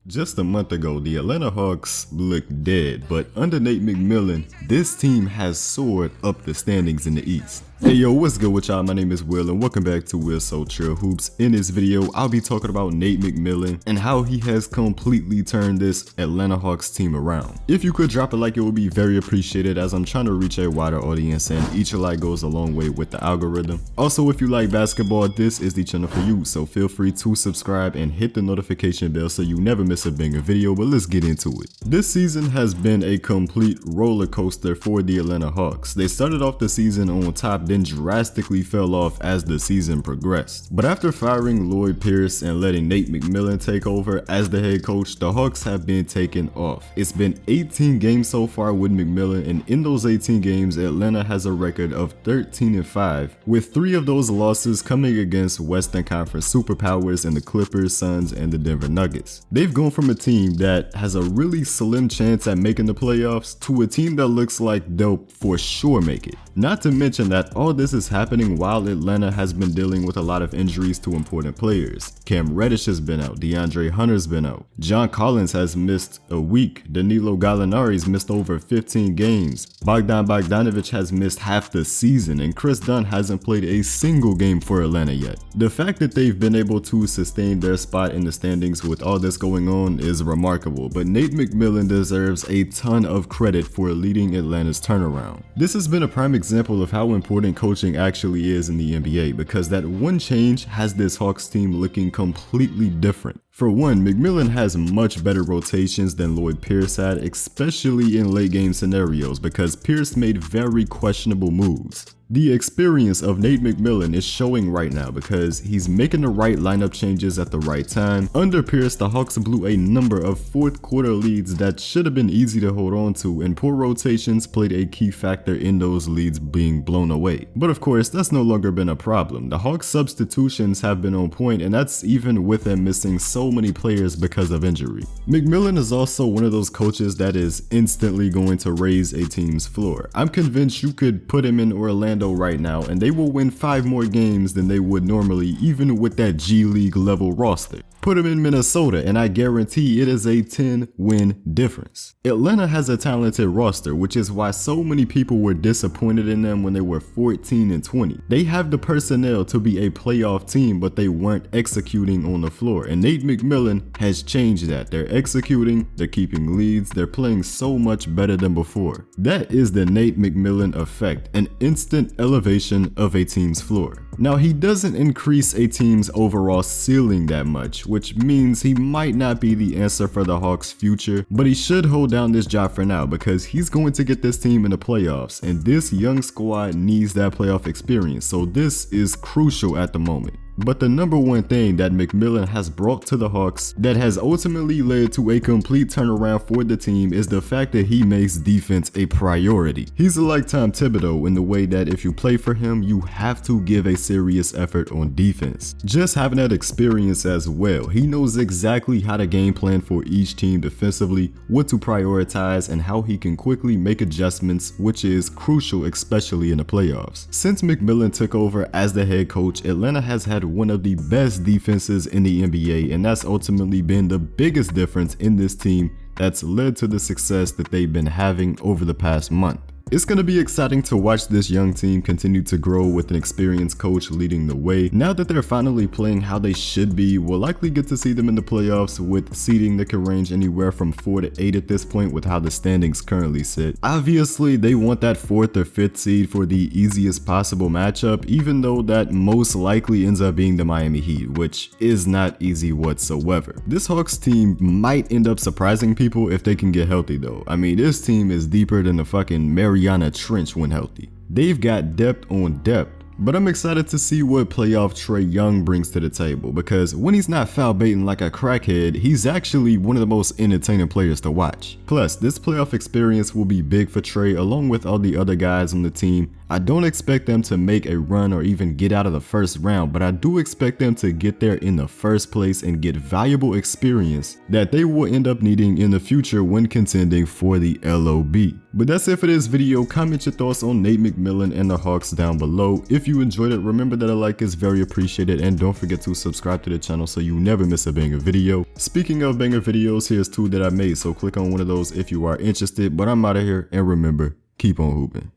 Just a month ago, the Atlanta Hawks looked dead, but under Nate McMillan, this team has soared up the standings in the East. Hey yo, what's good with y'all? My name is Will and welcome back to Will So Chill Hoops. In this video, I'll be talking about Nate McMillan and how he has completely turned this Atlanta Hawks team around. If you could drop a like, it would be very appreciated as I'm trying to reach a wider audience and each like goes a long way with the algorithm. Also, if you like basketball, this is the channel for you, so feel free to subscribe and hit the notification bell so you never miss a banger video, but let's get into it. This season has been a complete roller coaster for the Atlanta Hawks. They started off the season on top, then drastically fell off as the season progressed. But after firing Lloyd Pierce and letting Nate McMillan take over as the head coach, the Hawks have been taken off. It's been 18 games so far with McMillan, and in those 18 games, Atlanta has a record of 13-5, with 3 of those losses coming against Western Conference superpowers in the Clippers, Suns, and the Denver Nuggets. They've gone from a team that has a really slim chance at making the playoffs to a team that looks like they'll for sure make it. Not to mention that all this is happening while Atlanta has been dealing with a lot of injuries to important players. Reddish has been out, DeAndre Hunter's been out, John Collins has missed a week, Danilo Gallinari's missed over 15 games, Bogdan Bogdanovic has missed half the season, and Chris Dunn hasn't played a single game for Atlanta yet. The fact that they've been able to sustain their spot in the standings with all this going on is remarkable, but Nate McMillan deserves a ton of credit for leading Atlanta's turnaround. This has been a prime example of how important coaching actually is in the NBA, because that one change has this Hawks team looking completely different. For one, McMillan has much better rotations than Lloyd Pierce had, especially in late game scenarios, because Pierce made very questionable moves. The experience of Nate McMillan is showing right now because he's making the right lineup changes at the right time. Under Pierce, the Hawks blew a number of fourth quarter leads that should have been easy to hold on to, and poor rotations played a key factor in those leads being blown away. But of course, that's no longer been a problem. The Hawks substitutions have been on point, and that's even with them missing so many players because of injury. McMillan is also one of those coaches that is instantly going to raise a team's floor. I'm convinced you could put him in Orlando right now and they will win 5 more games than they would normally, even with that G League level roster. Put him in Minnesota and I guarantee it is a 10-win difference. Atlanta has a talented roster, which is why so many people were disappointed in them when they were 14-20. They have the personnel to be a playoff team, but they weren't executing on the floor, and Nate McMillan has changed that. They're executing, they're keeping leads, they're playing so much better than before. That is the Nate McMillan effect, an instant elevation of a team's floor. Now, he doesn't increase a team's overall ceiling that much, which means he might not be the answer for the Hawks' future, but he should hold down this job for now because he's going to get this team in the playoffs, and this young squad needs that playoff experience, so this is crucial at the moment. But the number one thing that McMillan has brought to the Hawks that has ultimately led to a complete turnaround for the team is the fact that he makes defense a priority. He's a lifetime Thibodeau in the way that if you play for him, you have to give a serious effort on defense. Just having that experience as well, he knows exactly how to game plan for each team defensively, what to prioritize, and how he can quickly make adjustments, which is crucial especially in the playoffs. Since McMillan took over as the head coach, Atlanta has had one of the best defenses in the NBA, and that's ultimately been the biggest difference in this team that's led to the success that they've been having over the past month. It's going to be exciting to watch this young team continue to grow with an experienced coach leading the way. Now that they're finally playing how they should be, we'll likely get to see them in the playoffs with seeding that can range anywhere from 4 to 8 at this point with how the standings currently sit. Obviously, they want that 4th or 5th seed for the easiest possible matchup, even though that most likely ends up being the Miami Heat, which is not easy whatsoever. This Hawks team might end up surprising people if they can get healthy though. I mean, this team is deeper than the fucking Mariana Trench when healthy. They've got depth on depth. But I'm excited to see what playoff Trae Young brings to the table, because when he's not foul baiting like a crackhead, he's actually one of the most entertaining players to watch. Plus, this playoff experience will be big for Trae along with all the other guys on the team. I don't expect them to make a run or even get out of the first round, but I do expect them to get there in the first place and get valuable experience that they will end up needing in the future when contending for the LOB. But that's it for this video. Comment your thoughts on Nate McMillan and the Hawks down below. If you you enjoyed it, remember that a like is very appreciated, and don't forget to subscribe to the channel so you never miss a banger video. Speaking of banger videos, here's 2 that I made, so click on one of those if you are interested. But I'm out of here, and remember, keep on hooping.